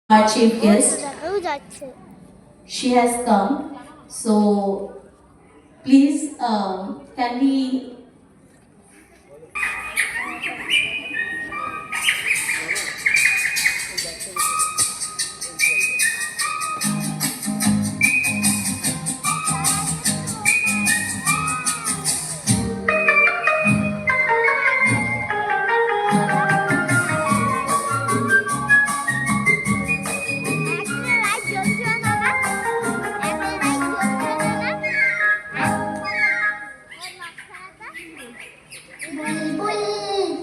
Our chief guest, she has come. So please, can we বুলবুল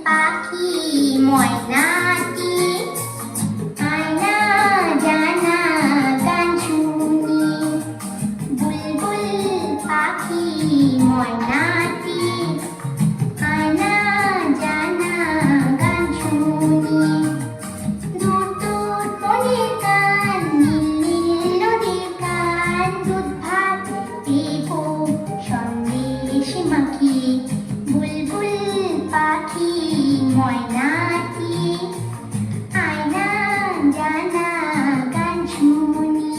পাখি ময়নাটি আয়না জানা গান শুনি বুলবুল পাখি ময়নাটি আয়না জানা গান শুনি দূর দূর বনের গান নীল নীল নদীর গান দুধ ভাত দেব সন্দেশ মাখি বুলবুল পাখি ময়নাটি আয়না জানা গান শুনি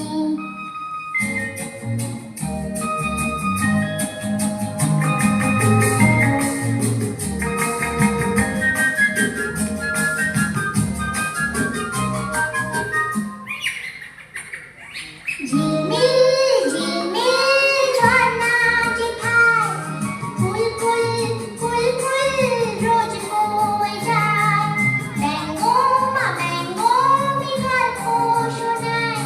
ঝিলমিল ঝিলমিল ঝর্ণাটি খায় ফুল ফুল ফুল ফুল রোজ বয়ে যায় ব্যঙ্গ মা ব্যঙ্গ গল্প শোনায়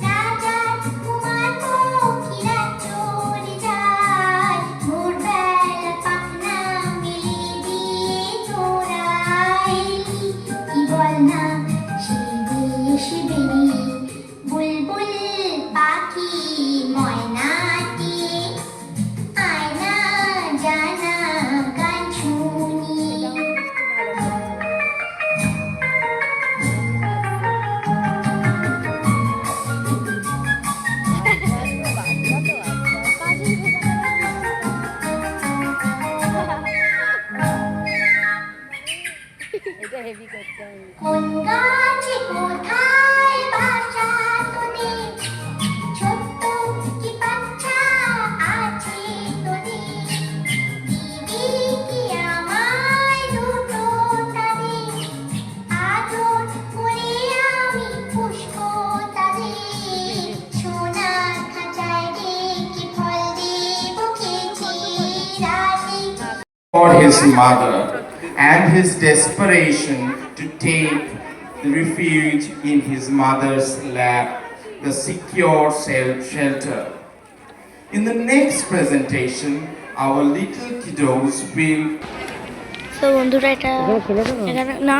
রাজার কুমার পক্ষীরা চলে যায় ভোরবেলা পাখনা মেলে দিয়ে তোরা এলি কি বল না সেই দেশে বেরিয়ে বুলবুল পাখি ময়নাটি আয়না জানা গান শুনি কোন গাছে কোথায় বাসা তোদের ছোট্ট কি বাচ্চা আছে তোদের দিদি কি আমায় দুটো তাদের আদর করে আমি পুষবো তাদের সোনার খাঁচায় রেখে ফল দেবো খেতে রাতে for his mother and his desperation to take refuge in his mother's lap, the secure shelter. In the next presentation, our little kiddos will তো বন্ধুরা এখানে না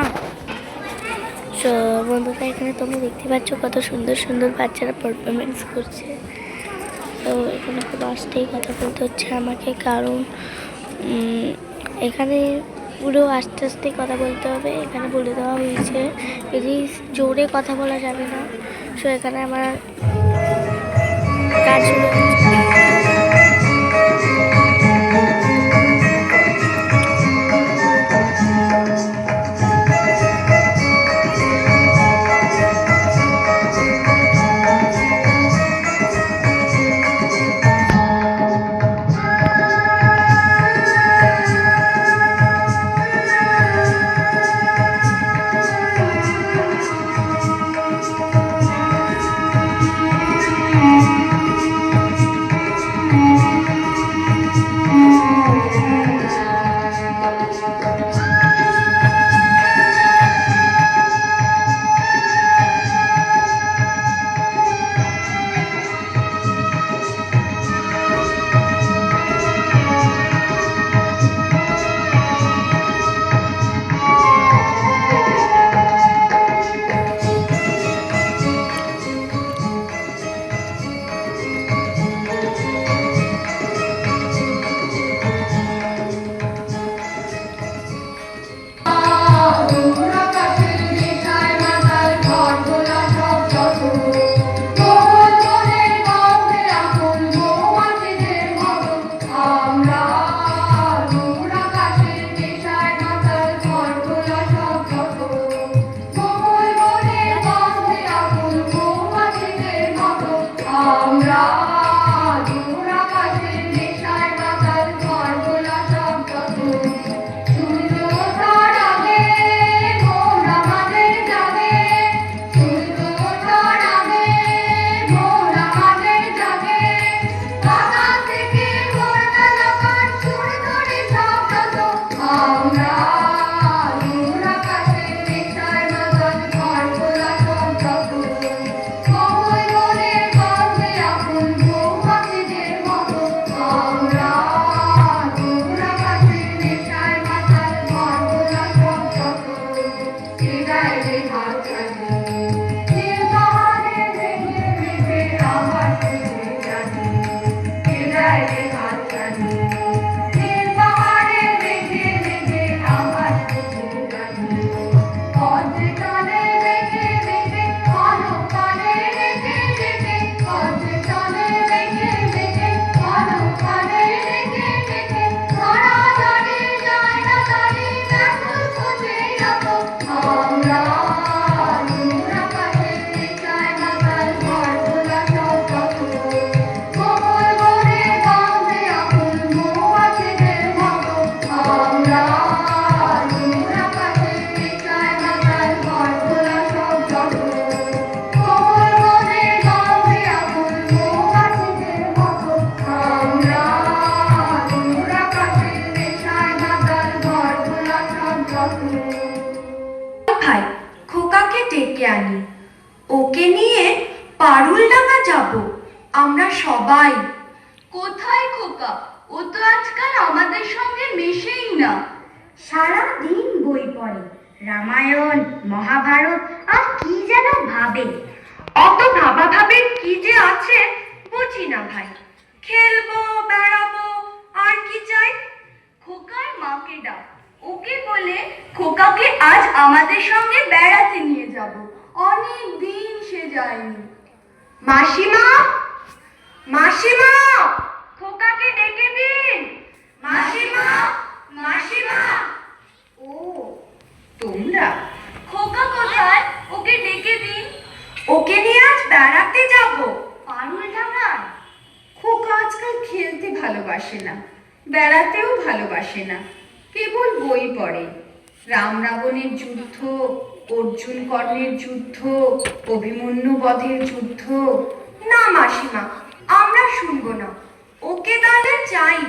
সো বন্ধুরা এখানে তোমরা দেখতে পাচ্ছ কত সুন্দর সুন্দর বাচ্চারা পারফরমেন্স করছে। তো এখানে খুব আস্তেই কথা বলতে হচ্ছে আমাকে, কারণ এখানে পুরো আস্তে আস্তে কথা বলতে হবে। এখানে বলে দেওয়া হয়েছে যদি জোরে কথা বলা যাবে না। সো এখানে আমার কাজগুলো ওকে নিয়ে পারুলডাঙ্গা যাব আমরা সবাই। কোথায় খোকা? ও তো আজকাল আমাদের সঙ্গে মেশেই না। সারা দিন বই পড়ে, রামায়ণ মহাভারত আর কি যেন ভাবে। অত ভাবে কি যে আছে বুঝি না ভাই। খেলবো, বেড়াবো, আর কি চাই? খোকার মাকে ডাক, ওকে বলে খোকাকে আজ আমাদের সঙ্গে বেড়াতে নিয়ে যাব। অনেক দিন সে যায়নি। মাসিমা, মাসিমা, খোকাকে ডেকে দিন। মাসিমা, মাসিমা। ও তোমরা, খোকা কোথায়? ওকে ডেকে দিন। ওকে নিয়ে আজ বেড়াতে যাব পারুলডাঙ্গায়। খোকা আজকাল খেলতে ভালোবাসে না, বেড়াতেও ভালোবাসে না, কেবল বই পড়ে। রাম রাবণের যুদ্ধ, অর্জুন কর্ণের যুদ্ধ, অভিমন্যু বধের যুদ্ধ। না মাসিমা, আমরা শুনবো না। ওকে তাহলে চাই।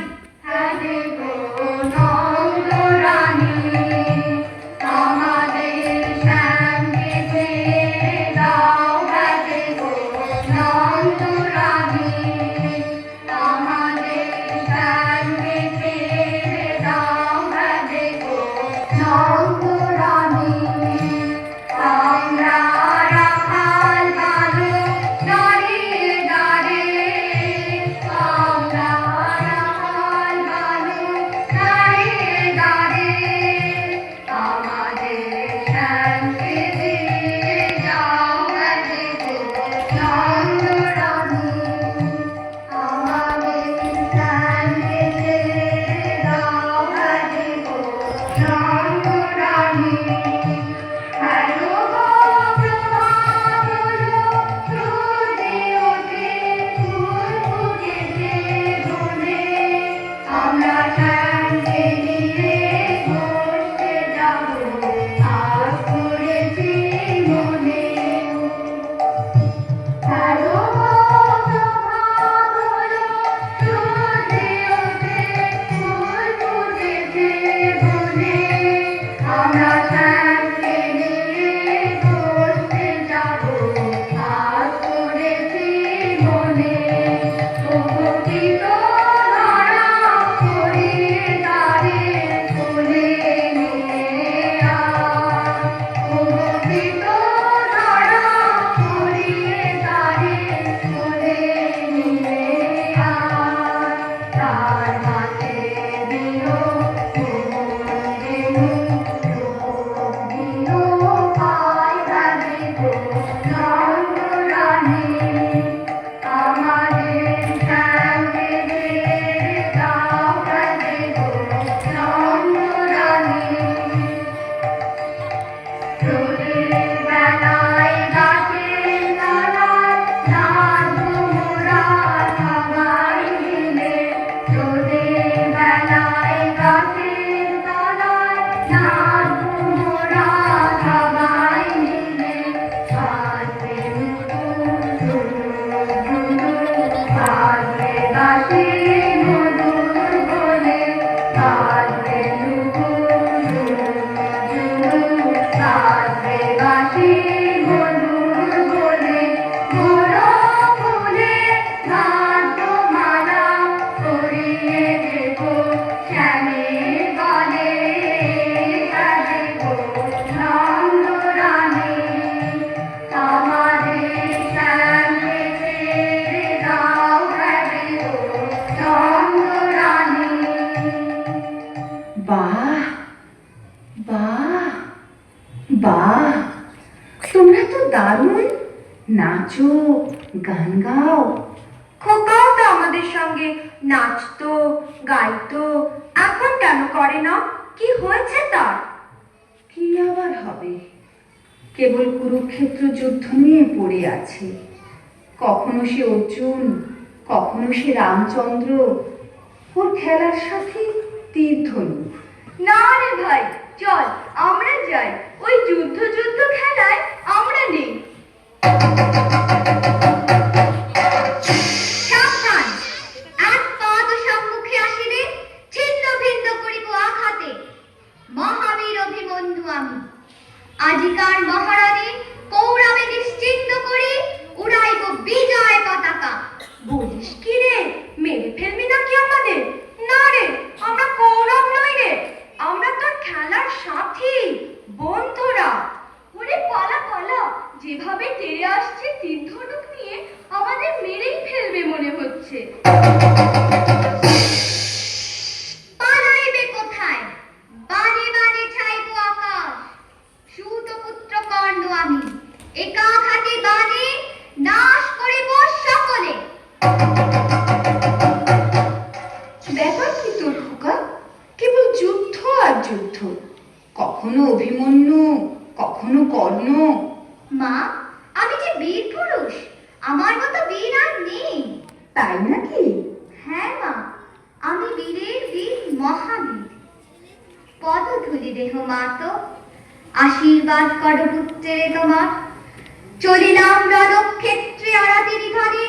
বাহ বাহ বাহ, তোমরা তো দারুণ নাচো, গান গাও। খোকাও তো আমাদের সঙ্গে নাচতো, গাইতো। এখন কেন করে না? কি হয়েছে তার? কি আবার হবে, কেবল কুরুক্ষেত্র যুদ্ধ নিয়ে পড়ে আছে। কখনো সে অর্জুন, কখনো সে রামচন্দ্র, ওর খেলার সাথে তীরধনুক। না রে ভাই, চল আমরা যাই। ওই যুদ্ধ যুদ্ধ খেলায় আমরা নেই। সাবধান, এক পাদ সম্মুখে আসিলে ছিন্ন ভিন্ন করিব আঘাতে। মহাবীর অভিমন্যু আমি, আজিকার মহারানী কৌরবে নিশ্চিন্ত আসছে তীর ধনুক নিয়ে আমাদের মেরেই ফেলবে মনে হচ্ছে। পালাইবে কোথায়? বানে বানে ছাইব আকাশ, সুতপুত্র কর্ণ আমি, একা ঘাতে বানে নাশ করিব সকলে। ব্যাপার কি তোর খোকা? কেবল যুদ্ধ আর যুদ্ধ, কখনো অভিমন্যু, কখনো কর্ণ। মা, আমি যে বীর পুরুষ, আমার মতো বীর আর নেই। তাই নাকি? হ্যাঁ মা, আমি বীরের বীর মহাবীর। পদধূলি দেহ মাতো, আশীর্বাদ কর পুত্রেরে তোমার। চলিলাম রণক্ষেত্রে আরাতি নিধনে,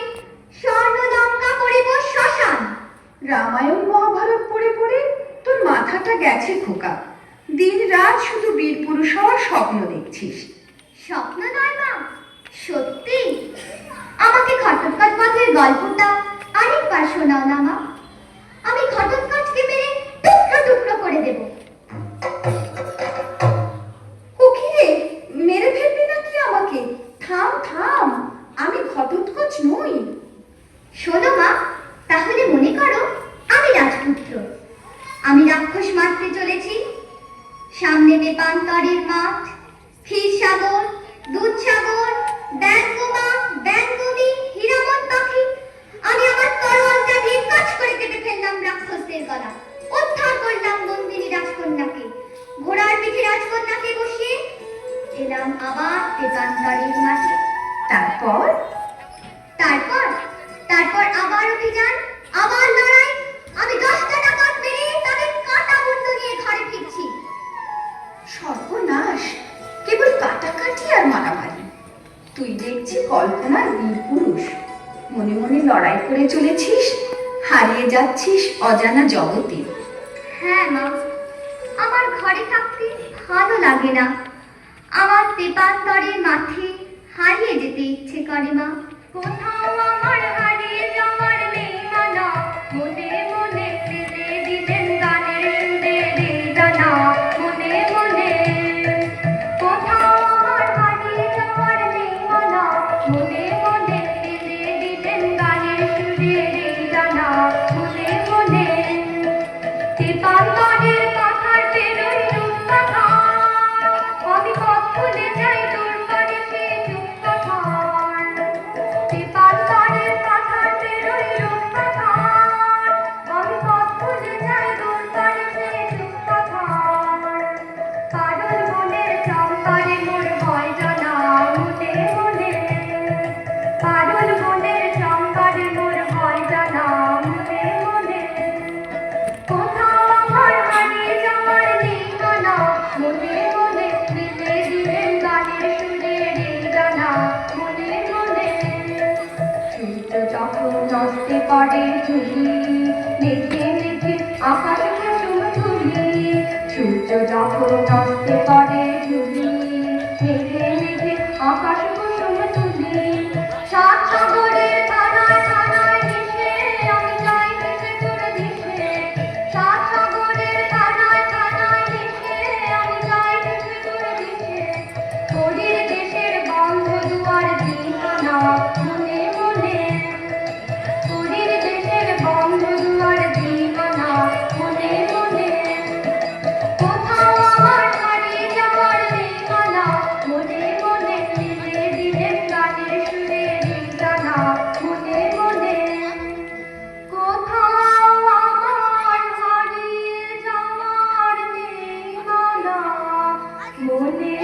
স্বর্ণলঙ্কা করিব শ্মশান। রামায়ণ মহাভারত পড়ে পড়ে তোর মাথাটা গেছে খোকা। দিন রাত শুধু বীর পুরুষ হওয়ার স্বপ্ন দেখছিস। স্বপ্ন নয় মা, সত্যি। আমাকে ঘটোৎকচ বধের গল্পটা আরেকবার শোনাও না মা। আমি ঘটোৎকচকে মেরে টুকরো টুকরো করে দেব। কোকিলে, মেরে ফেলবি নাকি আমাকে? থাম থাম, আমি ঘটোৎকচ নই। শোনো মা, তাহলে মনে করো আমি রাজপুত্র। আমি রাক্ষস মারতে চলেছি। সামনে বেপান্তরের মাঠ, ক্ষীরসাগর, দুধসাগর, ব্যঙ্গমা, ব্যঙ্গবী, হীরামন পাখি। আমি আমার তরোয়ালটা দিয়ে কাজ করে কেটে ফেললাম রাক্ষসদের গলা, উদ্ধার করলাম বন্দিনী রাজকন্যাকে, ঘোড়ার পিঠে রাজকন্যাকে বসিয়ে এলাম আবার বেপান্তরের মাঠে। তারপর তারপর তারপর আবার অভিযান, আবার লড়াই। আমি 10টা ডাকাত মেরে তাদের কাঁটা মুন্ড নিয়ে ঘরে ফিরছি। সর্বনাশ, কেবল কাটাকাটি আর মারামারি। তুই দেখছি কল্পনার বীর পুরুষ। মনে মনে লড়াই করে চলেছিস, হারিয়ে যাচ্ছিস অজানা জগতে। হ্যাঁ মা, আমার ঘরে থাকতে ভালো লাগে না। আমার তেপান্তরের মাঠে হারিয়ে যেতে ইচ্ছে করে মা। কোথাও আমার হারিয়ে যাওয়ার নেই মানা, মনে মনে ফেলে দিলেন গানের সুরের জানা, মনে মনে। কোথাও আমার হারিয়ে যাওয়ার নেই মানা, মনে মনে ফেলে দিলেন গানের সুরের জানা, মনে মনে। তেপান্তরের পাথার পেরোই রূপকার, আমি পথ ভুলে যাই তোর পারে সে রূপকার। তেপান্তরের পাথার পেরোই রূপকার, আমি পথ ভুলে যাই তোর পারে সে রূপকার। পারুল বনের চম্পারে মোর ভয় জানা, মনে মনে। পারুল বনের চম্পারে মোর ভয় জানা, মনে মনে। কোথাও আমার হারিয়ে যাওয়ার নেই মানা, মনে মনে মিলে দিলেন গানের সুরের জানা, মনে মনে। সূর্য যখন অস্তে পড়ে ঝুলি, মেঘে মেঘে আকাশ কুসুম তুলি। সূর্য যখন অস্তে পড়ে ঝুলি, মেঘে মেঘে আকাশ কুসুম তুলি। সাত সাগরের ধারায় ধারায় মিশে আমি যাই ভেসে তোর দেশে। সাত সাগরের ধারায় ধারায় মিশে আমি যাই ভেসে তোর দেশে। তোরির দেশের বন্ধ দুয়ার দিহানা, মনে মনে। তোরির দেশের বন্ধ দুয়ার দিহানা, মনে মনে। কোথাও আমার হারিয়ে যাওয়ার নেই মানা, মনে মনে মিলে দিলেন গানের সুরের জানা, মনে মনে। কোথাও আমার হারিয়ে যাওয়ার নেই মানা, মনে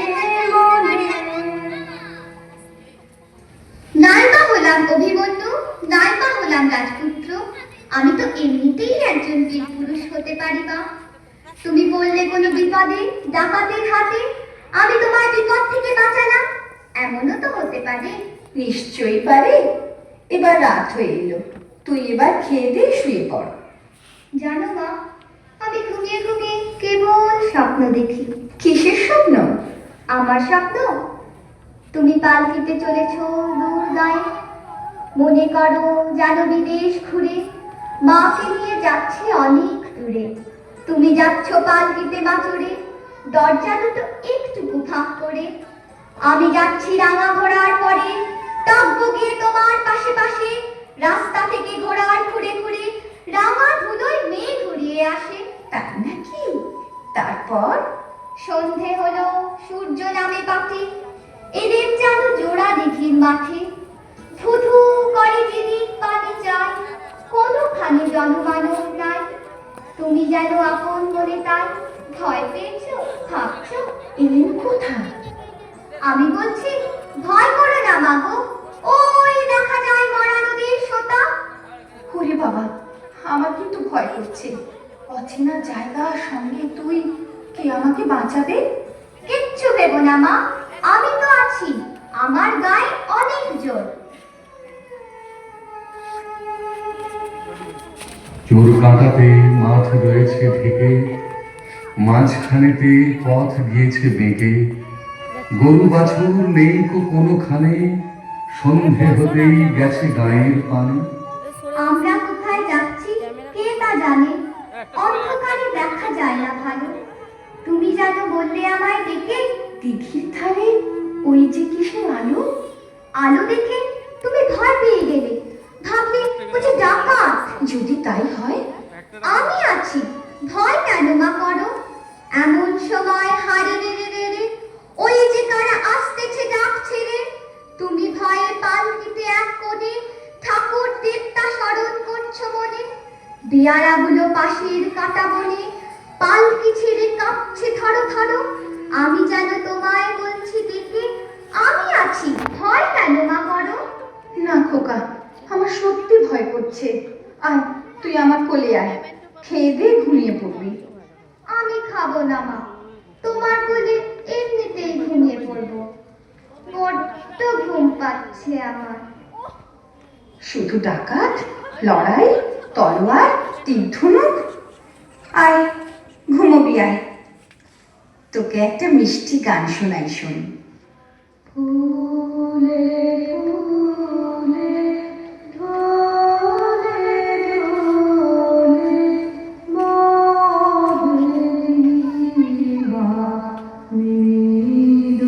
মনে। নাইবা হলাম অভিমন্যু, নাইবা হলাম রাজপুত্র, আমি তো এমনিতেই একজন বীর পুরুষ হতে পারি মা। তুমি বললে কোনো বিপদে, ডাকাতের হাতে আমি তোমার বিপদ থেকে বাঁচালাম, এমনও তো হতে পারে। নিশ্চয়ই পারে। এবার রাত হয়ে এলো, তুই এবার খেয়ে দিয়ে শুয়ে পড়। জানো মা, আমি ঘুমিয়ে ঘুমিয়ে কেবল স্বপ্ন দেখি। কিসের স্বপ্ন? আমার স্বপ্ন, তুমি পালকিতে চলেছ দূর গায়ে। মনে করো যেন বিদেশ ঘুরে, মাকে নিয়ে যাচ্ছে অনেক দূরে। তুমি যাচ্ছ পালকিতে বাছুরে, দরজা দুটো একটু ফাঁক করে। আমি যাচ্ছি রাঙা ঘোড়ার পরে, তাই নাকি? তারপর? সন্ধে হলো, সূর্য নামে পাটে, এদের যেন জোড়া দিঘির মাঠে। ধুধু করে যেদিক পানি চায়, কোনোখানে জনমানব নাই। তুমি যেন আপন বলে তাই ভয় পেয়েছো, ভাবছো এলেন কোথায়? আমি বলছি ভয় করো না মাগো, ওই দেখা যায় মরা নদীর সোতা। ওরে বাবা, আমার কিন্তু ভয় করছে। অচেনা জায়গা, সঙ্গে তুই, কে আমাকে বাঁচাবে? কিচ্ছু ভেবো না মা, আমি তো আছি, আমার গায়ে অনেক জোর। চোর কাঁটাতে মাঠ রয়েছে ঢেকে, মাঝখানেতে পথ গিয়েছে বেঁকে। গরু বাছুর নেই কোনোখানে, সন্ধে হতেই গেছে গায়ের পানে। আমরা কোথায় যাচ্ছি কে তা জানে, অন্ধকারে দেখা যায় না ভালো। তুমি যেন বললে আমায় ডেকে, দিঘির ধারে ওই যে কিসের আলো? আলো দেখে তুমি ভয় পেয়ে গেলে, ভাবলে বুঝি ডাকাত। যদি তাই হয়? আমি আছি, ভয় কেন মা করো? এমন সময় হারে রে রে রে রে, ওই যে কারা আসতেছে ডাক ছেড়ে। তুমি ভয়ে পালকিতে এক কোণে ঠাকুর দেবতা স্মরণ করছো মনে। বেয়ারাগুলো পাশের কাটা বনে, পালকি ছেড়ে কাঁপছে থরো থরো। আমি যেন তোমায় বলছি ডেকে, আমি আছি, ভয় কেন মা করো? না খোকা, আমার সত্যি ভয় করছে। আয়, তুই আমার কোলে আয়, খেয়ে দিয়ে ঘুমিয়ে পড়বি। আমি খাবো না মা, তোমার কোলে এমনিতেই ঘুমিয়ে পড়বো। বড্ড ঘুম পাচ্ছে আমার। শুধু ডাকাত, লড়াই, তলোয়ার, তীর ধনুক? আয়, ঘুমোবি আয়। তোকে একটা মিষ্টি গান শোনাই, শোন। ফুলে ফুলে ঢলে ঢলে মহিমা মৃদুময়।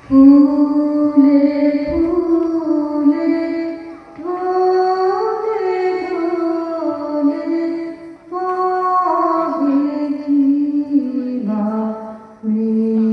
ফুলে ফুলে ঢলে ঢলে মহিমা মৃদুময়।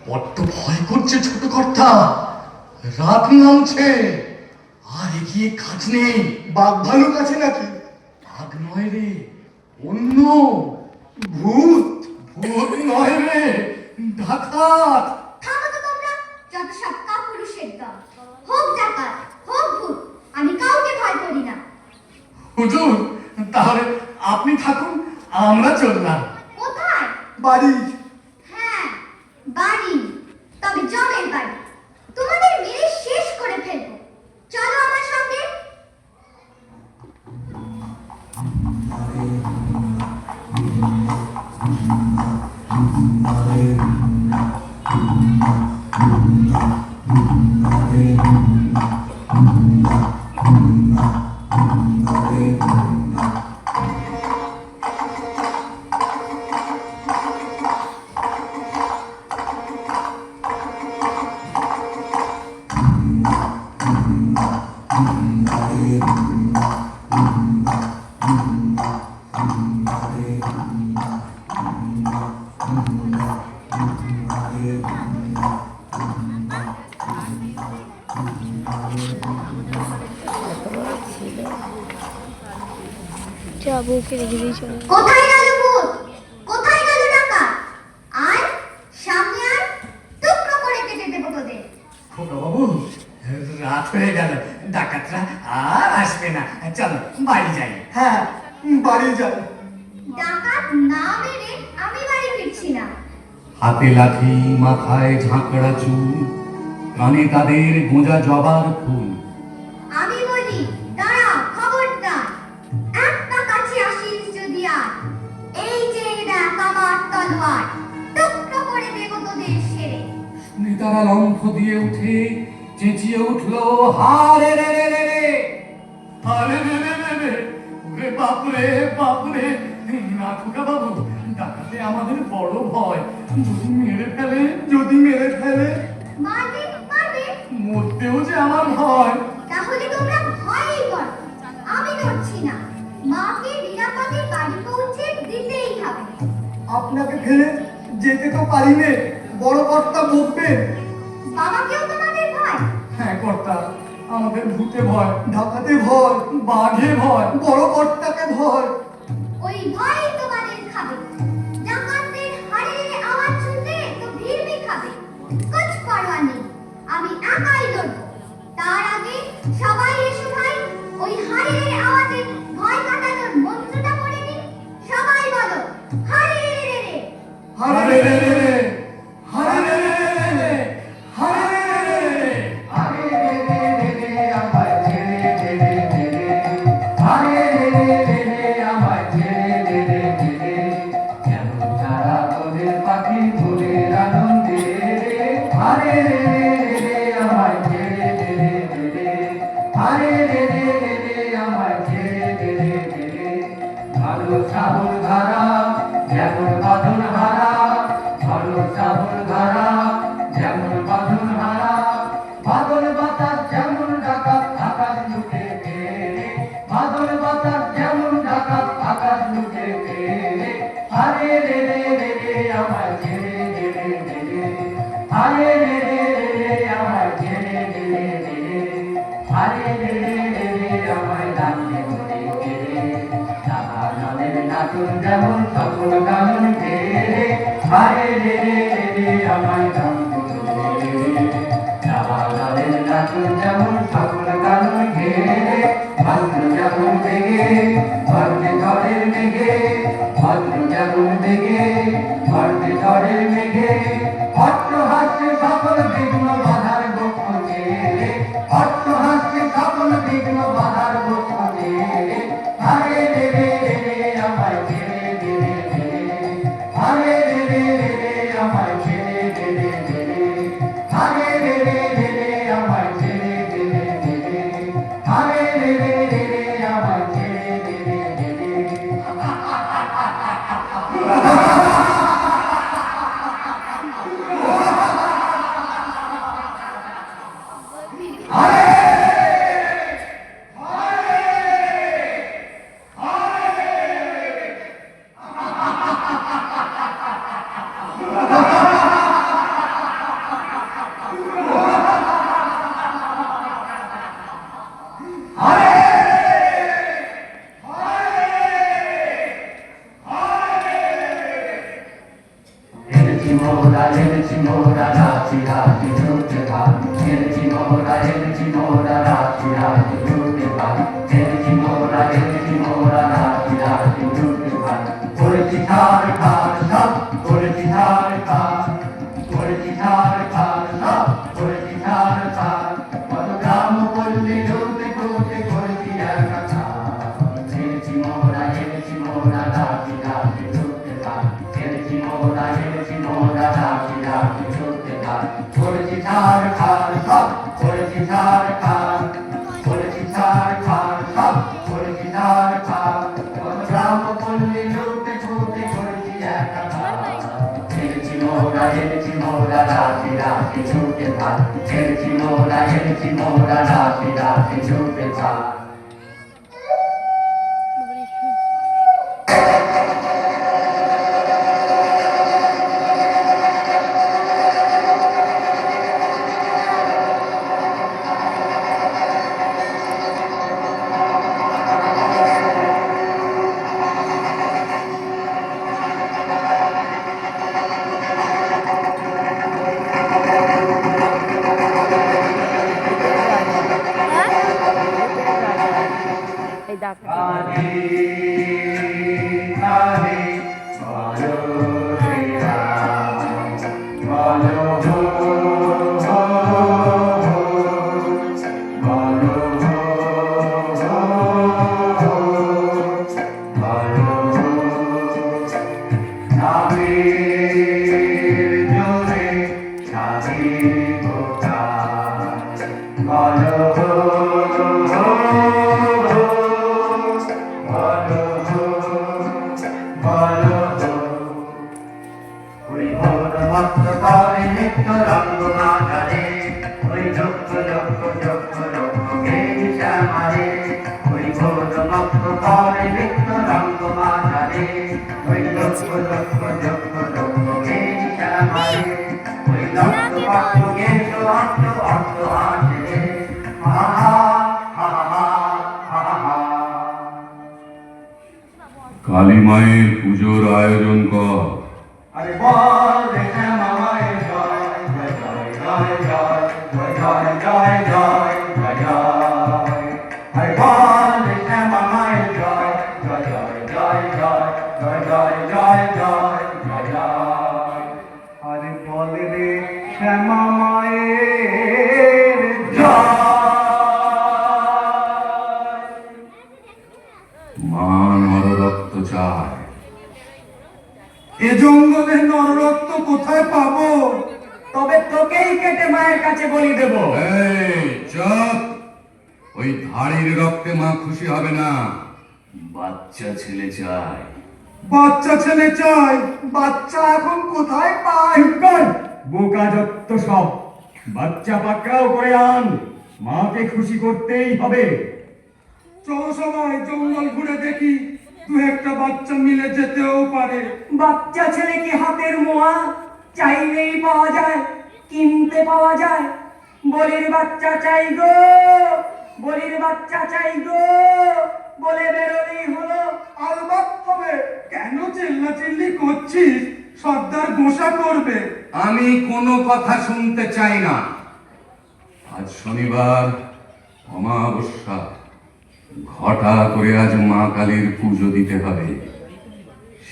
বড্ড ভয় করছে ছোট কর্তা, রাত নামছে। আর এগিয়ে কাজ নেই। বাঘ ভালুক আছে নাকি? বাঘ নয় রে, অন্য ভূত। ভূত নয় রে, ডাকাত। থামো তো তোমরা, যত সব কাপুরুষের দল। হোক ডাকাত, হোক ভূত, আমি কাউকে ভয় করি না। হুজুর, তাহলে আপনি থাকুন, আমরা চললাম। কোথায়? বাড়ি। হ্যাঁ, বাড়ি, তবে জমের বাড়ি। তোমাদের মেরে শেষ করে ফেলবো। চলো আমার সঙ্গে। যা বউকে রেখে দিয়ে চলে গেল। কোথায় গেল ভূত? কোথায় গেল ডাকাত? আয়, সামনে আয়, টুকরো করে কেটে দেবো তোদের। খোকা বাবু, রাত হয়ে গেল, ডাকাতরা আর আসবে না। চলো বাড়ি যাই। হ্যাঁ, বাড়ি যাই। ডাকাত না মেরে আমি বাড়ি ফিরছি না। হাতে লাঠি, মাথায় ঝাঁকড়া চুল, কানে তাদের গোঁজা জবার ফুল। আমি বলি, দাঁড়া, খবরদার, একটা কাছে আসিস যদি আর, এই যে দেখ আমার তলোয়ার, টুকরো করে দেবো তোদের সেরে। নেতারা লম্ফ দিয়ে উঠে চেঁচিয়ে উঠলো, হারে রে রে রে রে, হারে রে রে রে রে, ওরে বাপরে বাপরে। না খোকা বাবু, ডাকাতে আমাদের বড় ভয়। যদি মেরে ফেলে, যদি মেরে ফেলে, মারবে, মারবে, মরতেও যে আমার ভয়। তাহলে তোমরা ভয়ই করো, আমি ধরছি না। মাকে নিরাপদে বাড়ি পৌঁছে দিতেই হবে। আপনাকে ফেলে যেতে তো পারি নে, বড় কর্তা বকবেন। বাবাকেও তোমাদের ভয়? হ্যাঁ কর্তা, আমাদের ভূতে ভয়, ডাকাতে ভয়, বাঘে ভয়, বড় কর্তাকে ভয়। ওই ভয়ই তোমাদের খাবে। ডাকাতদের হাড়ের আওয়াজ শুনলে তো ভিড়মি খাবে। কুছ পরোয়া নেই, আমি একাই লড়বো। তার আগে সবাই এসো ভাই, ওই হাড়ের আওয়াজে ভয় কাটানোর মন্ত্রটা পড়ে নিন। সবাই বলো, হাড়ে রে রে রে। হারে রে রে রে, হারে রে রে রে, হারে রে রে রে, হারে রে রে রে, আমায় ছেড়ে দে রে দে রে, হারে রে রে রে, আমায় ছেড়ে দে রে দে রে। কেমন সারা তোদের পাখি ফুলের আনন্দে রে, হারে রে রে, আমায় ছেড়ে দে রে দে রে, হারে রে রে, আমায় ছেড়ে দে রে দে রে। ভালো সাবল ধারা, যেমন বাঁধন হারা, ভালো সাবল ধারা, যেমন বাঁধন হারা, বাদল বাতাস যেমন ডাকাত আকাশ লুটে ফেরে, বাদল বাতাস যেমন ডাকাত আকাশ লুটে ফেরে। হারে রে রে রে রে, আমায় ছেড়ে দে রে দে রে, হারে রে রে রে, আমায় ছেড়ে দে রে দে রে, হারে রে রে রে, আমায় ডাকতে ধরে দে রে। দাদা নদের নাচন যেমন সকল গান ঘেরে, হারে রে রে, আমায় ডাকতে ধরে দে রে। দাদা নদের নাচন যেমন সকল গান ঘেরে, ভদ্র যেমন বেগে, ভদ্রে ঝড়ের মেঘে, ভদ্র যেমন বেগে, ভদ্রে ঝড়ের মেঘে, ভট্ট হাসছে সকল বিঘ্ন বাধার বক্ষ ছেড়ে, ভট্ট হাসছে সকল বিঘ্ন বাধার বক্ষ ছেড়ে। হারে রে রে রে, আমায় ছেড়ে দে রে দে রে, হারে রে রে রে, আমায় ছেড়ে দে রে দে রে, হারে রে রে রে, আমায় ছেড়ে দে রে দে রে, হারে রে রে রে, আমায় ছেড়ে দে রে দে রে। এনেছি মোরা রাখি রাখি ঝুঁকে ভাগ, এনেছি মোরা রাখি রাখি ঝুঁকে ভাগ, এনেছি মোরা রাখি রাখি ঝুঁকে ভাগ। করেছি ধার খার সব, করেছি ধার খার, করেছি ধার খার সব, করেছি ধার খার। কত গ্রাম পল্লী রোদে কোটে করেছি একাকার। এনেছি মোরা রাখি রাখি ঝুঁকে ভাগ, এনেছি মোরা রাখি রাখি ঝুঁকে ভাগ। করেছি ধার খার সব, করেছি ধার খার, করেছি ধার মোরা হেরেছি মোরা রাতে রাতে ছুটে থাক হেরেছি মোরা রাতে রাতে ছুটে থাক কালী মায়ের পুজোর আয়োজন কর। আরে বল রে শ্যামা মায়ের জয় জয় জয় জয় জয় জয় জয় জয় জয়। আরে বল রে শ্যামা মায়ের জয় জয় জয় জয় জয় জয় জয় জয় জয় জয়। আরে বল রে শ্যামা মায়ের জয়। মা নররক্ত চায়। এ জঙ্গলে নররক্ত কোথায় পাবো? তবে তোকেই কেটে মায়ের কাছে বলি দেব। এই চুপ! ওই ধাড়ির রক্তে মা খুশি হবে না। বাচ্চা ছেলে চায়। বাচ্চা ছেলে চাই? বাচ্চা এখন কোথায় পাই? বোকা যত সব। বাচ্চা পাকড়াও করে আন, মাকে খুশি করতেই হবে। চলো সবাই জঙ্গল ঘুরে দেখি, দু একটা বাচ্চা মিলে যেতেও পারে। বাচ্চা ছেলে কি হাতের মোয়া? চাইলেই পাওয়া যায়, কিনতে পাওয়া যায়। বলির বাচ্চা চাই গো, বলির বাচ্চা চাই গো বলে বেরোলেই হলো। আলবাত হবে। কেন চিল্লাচিল্লি করছিস? সর্দার গোসা করবে। আমি কোনো কথা শুনতে চাই না। আজ শনিবার, অমাবস্যা। ঘটা করে আজ মা কালীর পুজো দিতে হবে।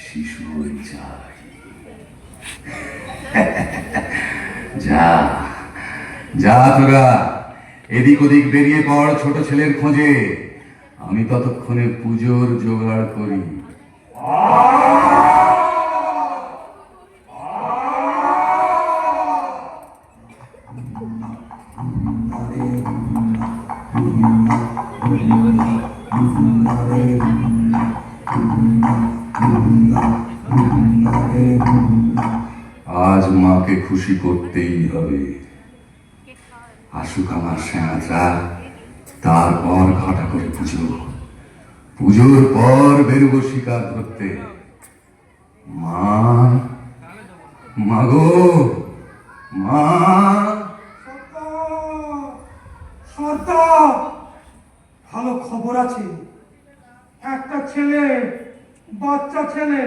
শিশু চাই। যা যা তোরা এদিক ওদিক বেরিয়ে পড় ছোট ছেলের খোঁজে। আমি ততক্ষণে পুজোর জোগাড় করি। আজ মাকে খুশি করতেই হবে। আসুক আমার সেনারা, তারপর ঘটা করে পুজো। পুজোর পর বেরোবো শিকার ধরতে। মা, মাগো, মা। সর্দার, ভালো খবর আছে। একটা ছেলে, বাচ্চা ছেলে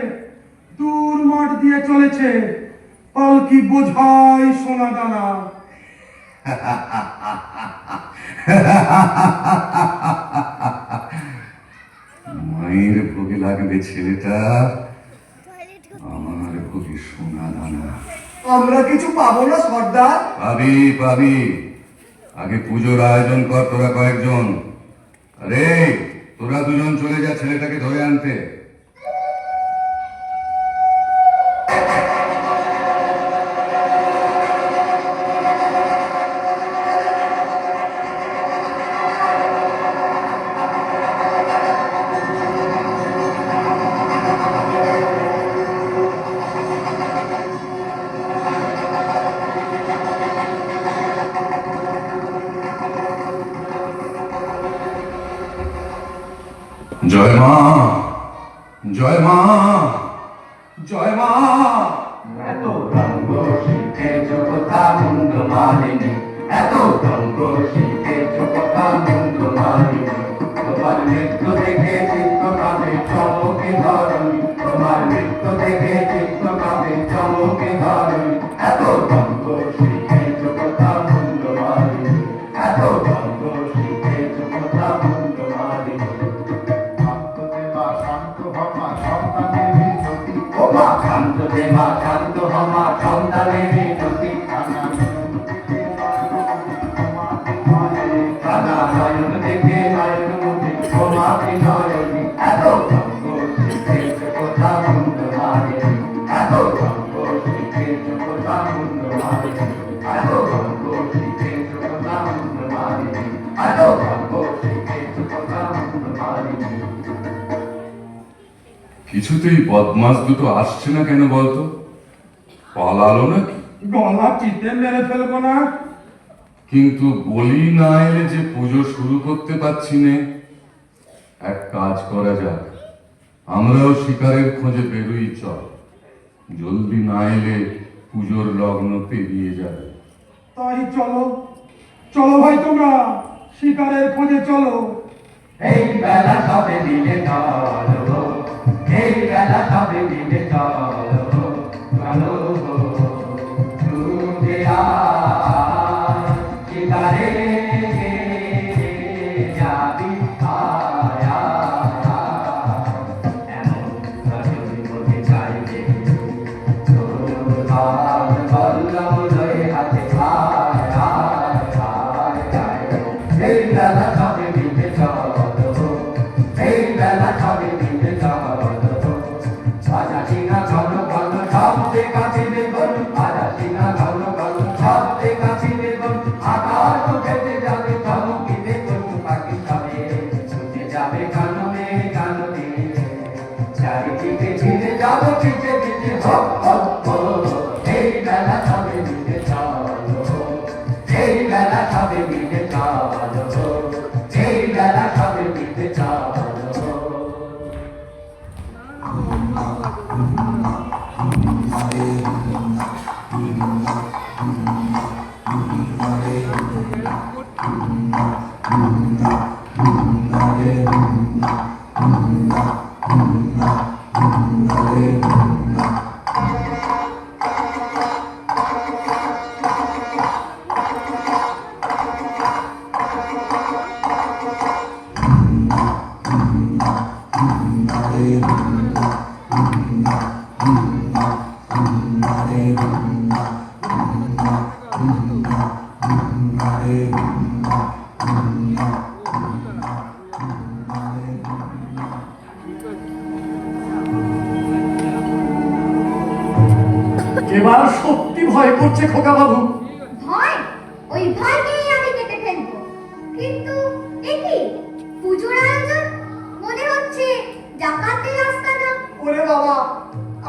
দূর মাঠ দিয়ে চলেছে, পালকি বোঝাই সোনা দানা। মায়ের ভোগে লাগবে ছেলেটা, আমার ভোগে সোনা দানা। আমরা কিছু পাবো না সর্দার? পাবি পাবি। আগে পুজোর আয়োজন কর তোরা কয়েকজন। আরে তোরা দুজন চলে যা ছেলেটাকে ধরে আনতে। জয় মা, জয় মা, জয় মা। এত রঙ্গ শিখেছ কথা মুন্ড মালিনী, এত রঙ্গ শিখেছ কথা মুন্ড মালিনী। তোমার নৃত্য দেখে চিত্ত কাঁপে চমকে ধরণী, তোমার নৃত্য দেখে চিত্ত কাঁপে চমকে ধরণী। এত রঙ্গ শিখেছ কথা মুন্ড মালিনী, এত রঙ্গ শিখেছ কথা মুন্ড মালিনী। শান্ত দেবা শান্ত হমা সন্তানের মিনতি, কানা নয়ন দেখে নয়ন মুখে তোমাকে নয়নি। এত রঙ্গ শিখেছ কথা মুন্ড মালিনী, এত রঙ্গ শিখেছ কথা মুন্ড মালিনী, এত রঙ্গ শিখেছ কথা মুন্ড মালিনী, এত রঙ্গ শিখেছ কথা মুন্ড মালিনী। কিছুতেই বদমাস দুটো আসছে না কেন বলতো? পালালো নাকি? গলা চিতে মেরে ফেলবো না? কিন্তু বলি না এলে যে পুজো শুরু করতে পারছি নে। এক কাজ করা যাক, আমরাও শিকারের খোঁজে বেরোই চল। জলদি না এলে পুজোর লগ্ন পেরিয়ে যাবে। তাই চলো, চলো ভাই তোমরা শিকারের খোঁজে চলো। এই বেলা সবে মিলে চলো, এই বেলা সবে মিলে চলো, চলো ছুটে আয় শিকারে যাবি আয় এমন রজনী মনে চাইবে তোর হাত বল্লম লয়ে হাতে আয় আয় আয় আয়। এই বেলা সবে মিলে চলো, এই বেলা সবে মিলে চলো, আজা সিংহা ঘন ঘন শব্দে কাঁপিবে বন, আজা সিংহা ঘন ঘন শব্দে কাঁপিবে বন। আকাশ উঠেতে যাবে চমকিবে পশু পাখি সবে, ছুটে যাবে কাননে কাননে, চারিদিকে ফিরে যাবো পিছে পিছে হপ হপ হপ। এই বেলা সবে মিলে চলো, এই বেলা সবে মিলে চলো, এই বেলা সবে মিলে চলো। এবার সত্যি ভয় করছে খোকা বাবু। ভয়? ওই ভয়কেই আমি কেটে ফেলবো। কিন্তু এ কি পুজোর আয়োজন? মনে হচ্ছে ডাকাতের আস্তানা। ওরে বাবা,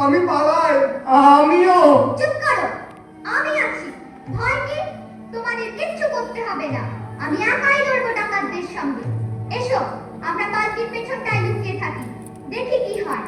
আমি পালাই। আমিও। চুপ করো, আমি আছি। ভয় কি? তোমাদের কিচ্ছু করতে হবে না, আমি একাই লড়বো ডাকাতদের সঙ্গে। এসো, আমরা পালকির পেছনটায় লুকিয়ে থাকি, দেখি কি হয়।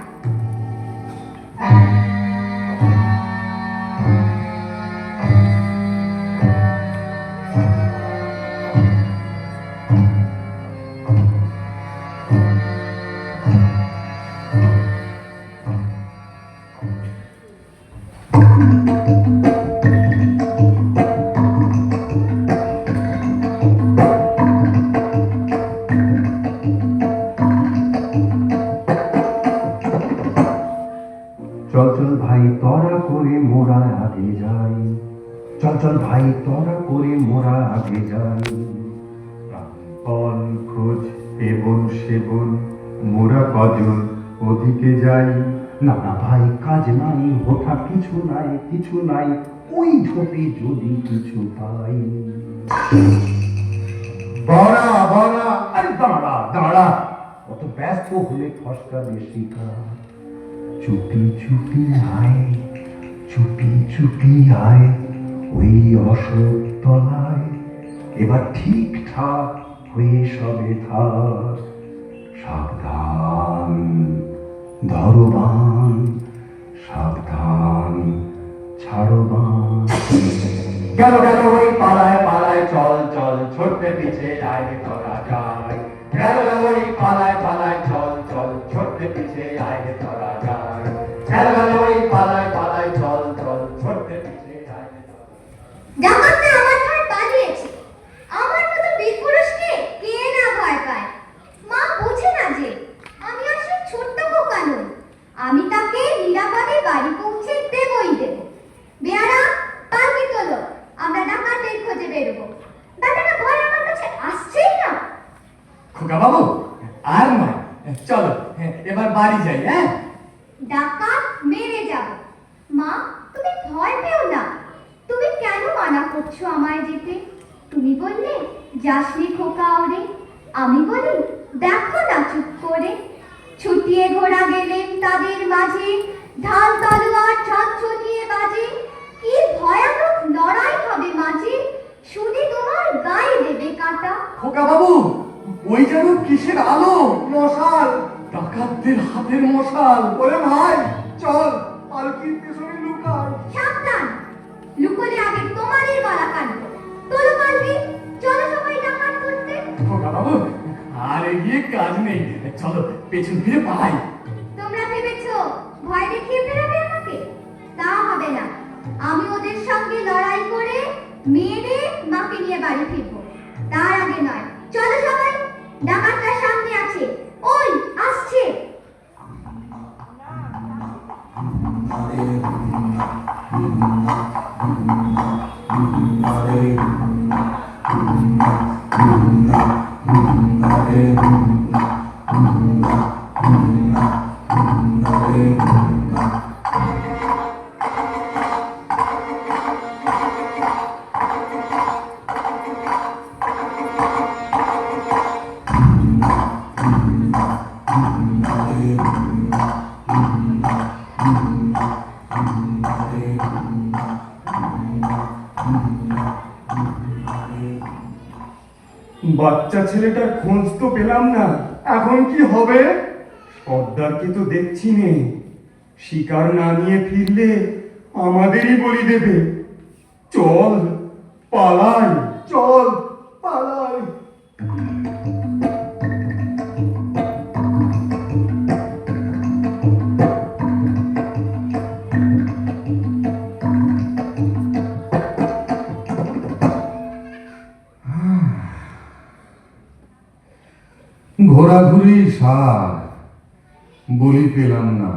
চল চল ভাই তোরা করে মোরা আগে যাই, চল চল ভাই তোরা করে মোরা আগে যাই। প্রাণপণ খোঁজ এবন সেবন মোরা কজন ওদিকে যাই। না না ভাই কাজ নাই, হোঠা কিছু নাই, কিছু নাই, ওই ঝোপে যদি কিছু পাই। বড়া বড়া। আরে দাঁড়া দাঁড়া, অত ব্যস্ত হলে ফসকা বেশি কা। চুপি চুপি আয়, চুপি চুপি আয় ওই অশোক তলায়। এবার ঠিকঠাক হয়ে সবে থাক, সাবধান ধরো বান, সাবধান ছাড়ো বান। গেল গেল ওই পালায় পালায় চল চল ছোট্টে পিছে আয় তোরা যাই। গেল গেল ওই পালায় পালায় চল চল ছোট্টে পিছে আয় তোরা যাই। গেল গেল ওই পালায় পালায় চল চল ছোট্টে পিছে আয় তোরা যাই। ডাকাতটা আমার ঘর পালিয়েছে। আমার মতো বীরপুরুষকে কে না ভয় পায়? মা বোঝে না যে আমি আসলে ছোট্ট খোকা নই। আমি তাকে নিরাপদে বাড়ি পৌঁছে দেবই দেব। বেয়ারা, পালকি তোলো, আমরা ডাকাতের খোঁজে বেরোবো। দাদাটা ভয় আমার কাছে আসছেই না। খোকা বাবু আর নয়, চলো এবার বাড়ি যাই। হ্যাঁ, ডাকাত মেরে যাব। মা, তুমি ভয় পেও না। তুমি কেন মানা করছো আমায় যেতে? তুমি বললে যাসনি খোকা ওরে। আমি বলি দেখো না চুপ করে। ছুটিয়ে ঘোড়া গেলেন তাদের মাঝে, ঢাল তলোয়ার ঝনঝনিয়ে বাজে। কি ভয়ানক লড়াই হবে মাঝে, শুনে তোমার গায়ে দেবে কাঁটা। খোকা বাবু ওই যেন কিসের আলো, মশাল, ডাকাতদের হাতের মশাল। ওরে ভাই চল পালকির পেছনে লুকাই। সাবধান, লুকোলে আগে তোমারই গলা কাটবো। তোলো পালকি, চলো সবাই ডাকাত ধরতে। খোকা বাবু আর এগিয়ে কাজ নেই, চলো পেছন ফিরে পালাই। তোমরা ভেবেছো ভয় দেখিয়ে ফেরাবে আমাকে? তা হবে না। আমি ওদের সঙ্গে লড়াই করে মেরে মাকে নিয়ে বাড়ি ফিরবো। তার আগে নয়। চলো সবাই, ডাকাতটা সামনে আছে, ওই আসছে। বাচ্চা ছেলেটার খোঁজ তো পেলাম না, এখন কি হবে? সর্দারকে তো দেখছি নে, শিকার না নিয়ে ফিরলে আমাদেরই বলি দেবে। চল পালাই, চল পালাই। ঘোরাঘুরি সার, বলি পেলাম না।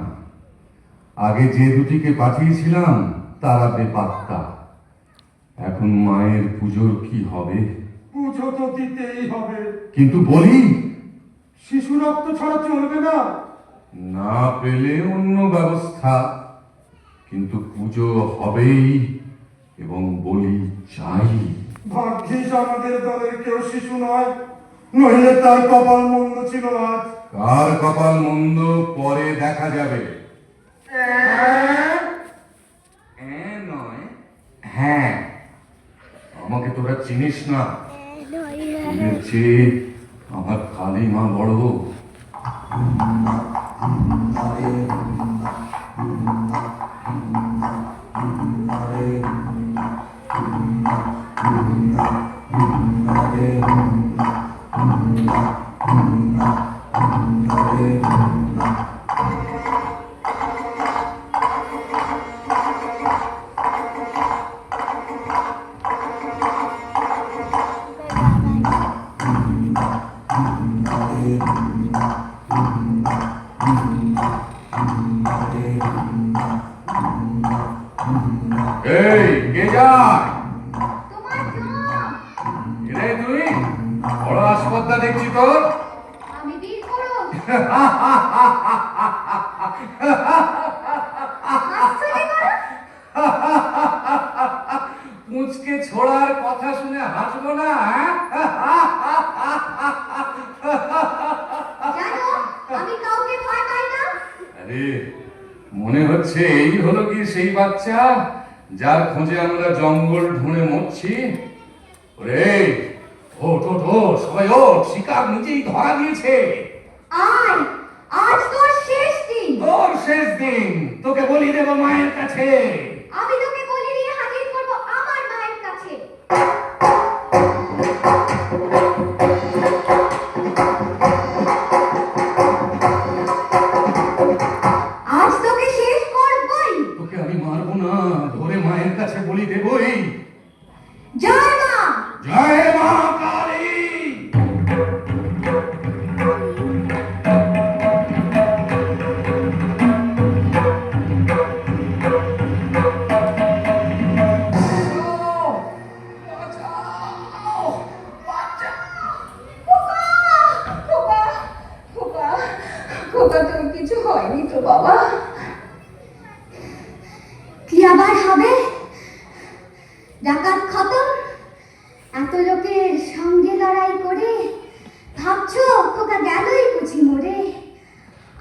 আগে যে দুটিকে পাঠিয়েছিলাম তারা বেপাত্তা। এখন মায়ের পুজোর কি হবে? পুজো তো দিতেই হবে, কিন্তু বলি শিশু রক্ত ছাড়া চলবে না। না পেলে অন্য ব্যবস্থা, কিন্তু পুজো হবেই এবং বলি চাই। ভাগ্যিস আমাদের দলের কেউ শিশু নয়, নইলে তার কপাল মন্দ ছিল আজ। কার কপাল মন্দ পরে দেখা যাবে। নয় হ্যাঁ, আমাকে তোরা চিনিস না। এর চেয়ে আমার কালী মা বড়। এই কে যায়? তোমার জম। রে তুই বড় আসপদ্দা দেখছি তোর। আমি বীরপুরুষ। হাসছো যে করো? মুচকে ছোড়ার কথা শুনে হাসবো না? জানো আমি কাউকে ভয় পাই না। আরে মনে হচ্ছে এই হলো কি সেই বাচ্চা যার খোঁজে আমরা জঙ্গল ঢুঁড়ে মরছি। ওরে ওঠ ওঠ ওঠ, সবাই ওঠ, শিকার নিজেই ধরা দিয়েছে। আয়, আজ তোর শেষ দিন। তোর শেষ দিন, তোকে বলি দেব মায়ের কাছে। আমি তোকে বলি নিয়ে হাজির করবো আমার মায়ের কাছে। আজ তোকে শেষ করবই। তোকে আমি মারবো না, ধরে মায়ের কাছে বলি দেবই। জয় মা। জয় মা কালী। খোকা তোর কিছু হয়নি তো বাবা? কি আবার হবে? ডাকাত খতম। এত লোকের সঙ্গে লড়াই করে ভাবছো খোকা গেলই বুঝি মরে।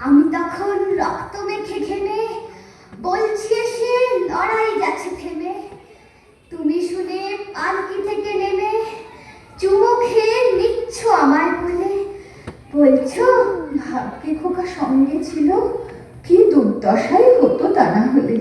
আমি তখন রক্ত মেখে ঘেমে বলছি এসে লড়াই গেছে থেমে। তুমি শুনে পালকি থেকে নেমে চুমো খেয়ে নিচ্ছ আমায় বলে। বলছো ভাগ্যে খোকা সঙ্গে ছিল, কি দুর্দশাই হতো তা না হলে।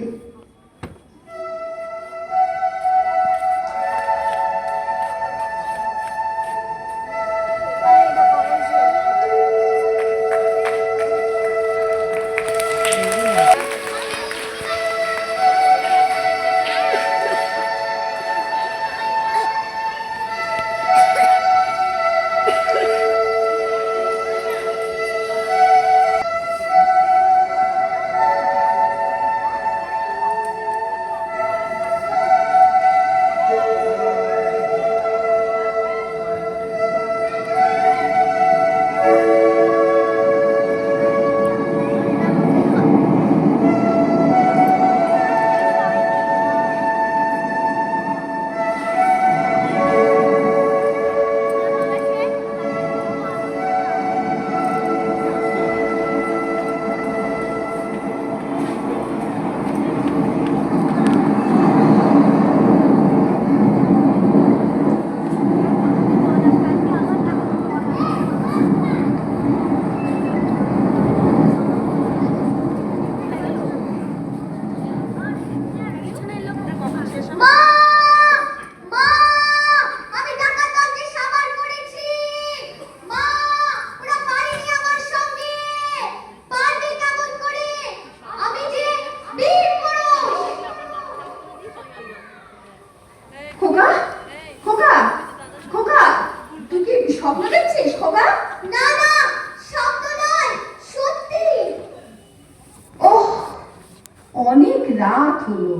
রাত হলো।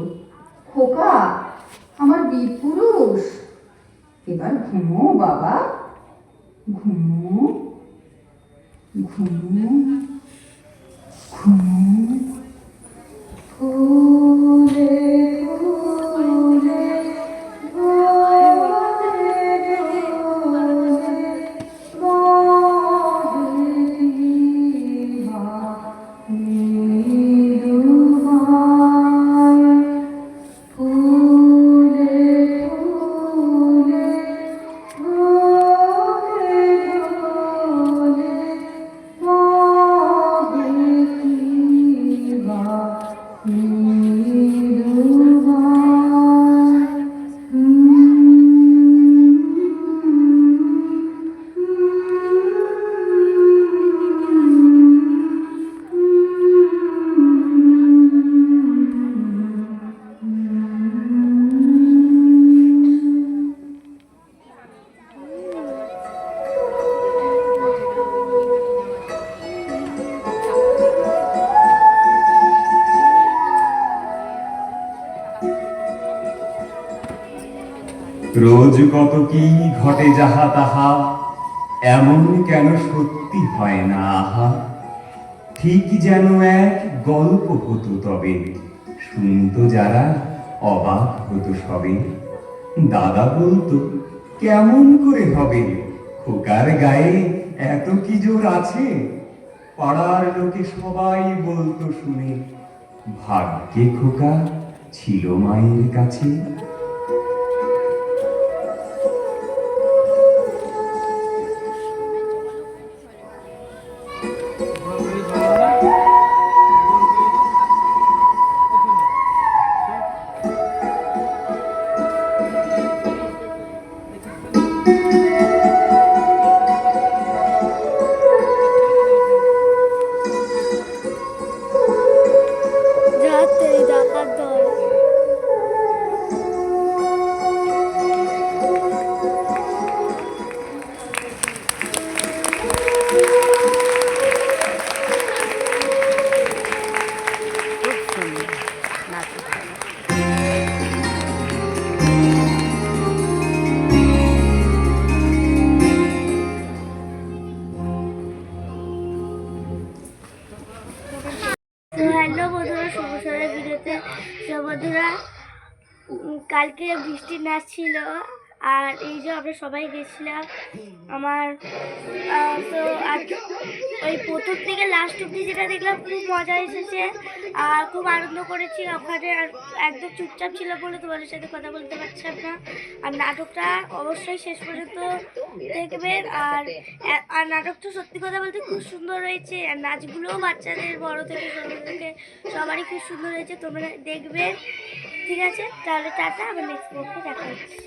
খোকা, আমার বীর পুরুষ, এবার ঘুমো বাবা, ঘুমো ঘুমো ঘুমো। ফুলে ফুলে রোজ কত কি ঘটে যাহা তাহা, এমন কেন সত্যি হয় না আহা। ঠিক যেন এক গল্প হতো তবে, শুনতো যারা অবাক হতো সবে। দাদা বলতো কেমন করে হবে, খোকার গায়ে এত কি জোর আছে। পাড়ার লোকে সবাই বলতো শুনে, ভাগ্যে খোকা ছিল মায়ের কাছে। যাতে ডাকাত দল তো হ্যালো বন্ধুরা, শুভসরের ভিডিওতে তো বন্ধুরা কালকে বৃষ্টির নাচ ছিল আর এই যে আমরা সবাই গেছিলাম আমার তো আর ওই প্রথম থেকে লাস্ট অব্দি যেটা দেখলাম খুব মজা এসেছে আর খুব আনন্দ করেছি ওখানে। আর একদম চুপচাপ ছিল বলে তোমাদের সাথে কথা বলতে পারছিলাম না। আর নাটকটা অবশ্যই শেষ পর্যন্ত দেখবেন। আর নাটকটা সত্যি কথা বলতে খুব সুন্দর হয়েছে আর নাচগুলোও বাচ্চাদের বড় থেকে ছোট থেকে সবারই খুব সুন্দর হয়েছে, তোমরা দেখবে। ঠিক আছে, তাহলে টাটা, আবার নেক্সট ব্লগে দেখা হচ্ছে।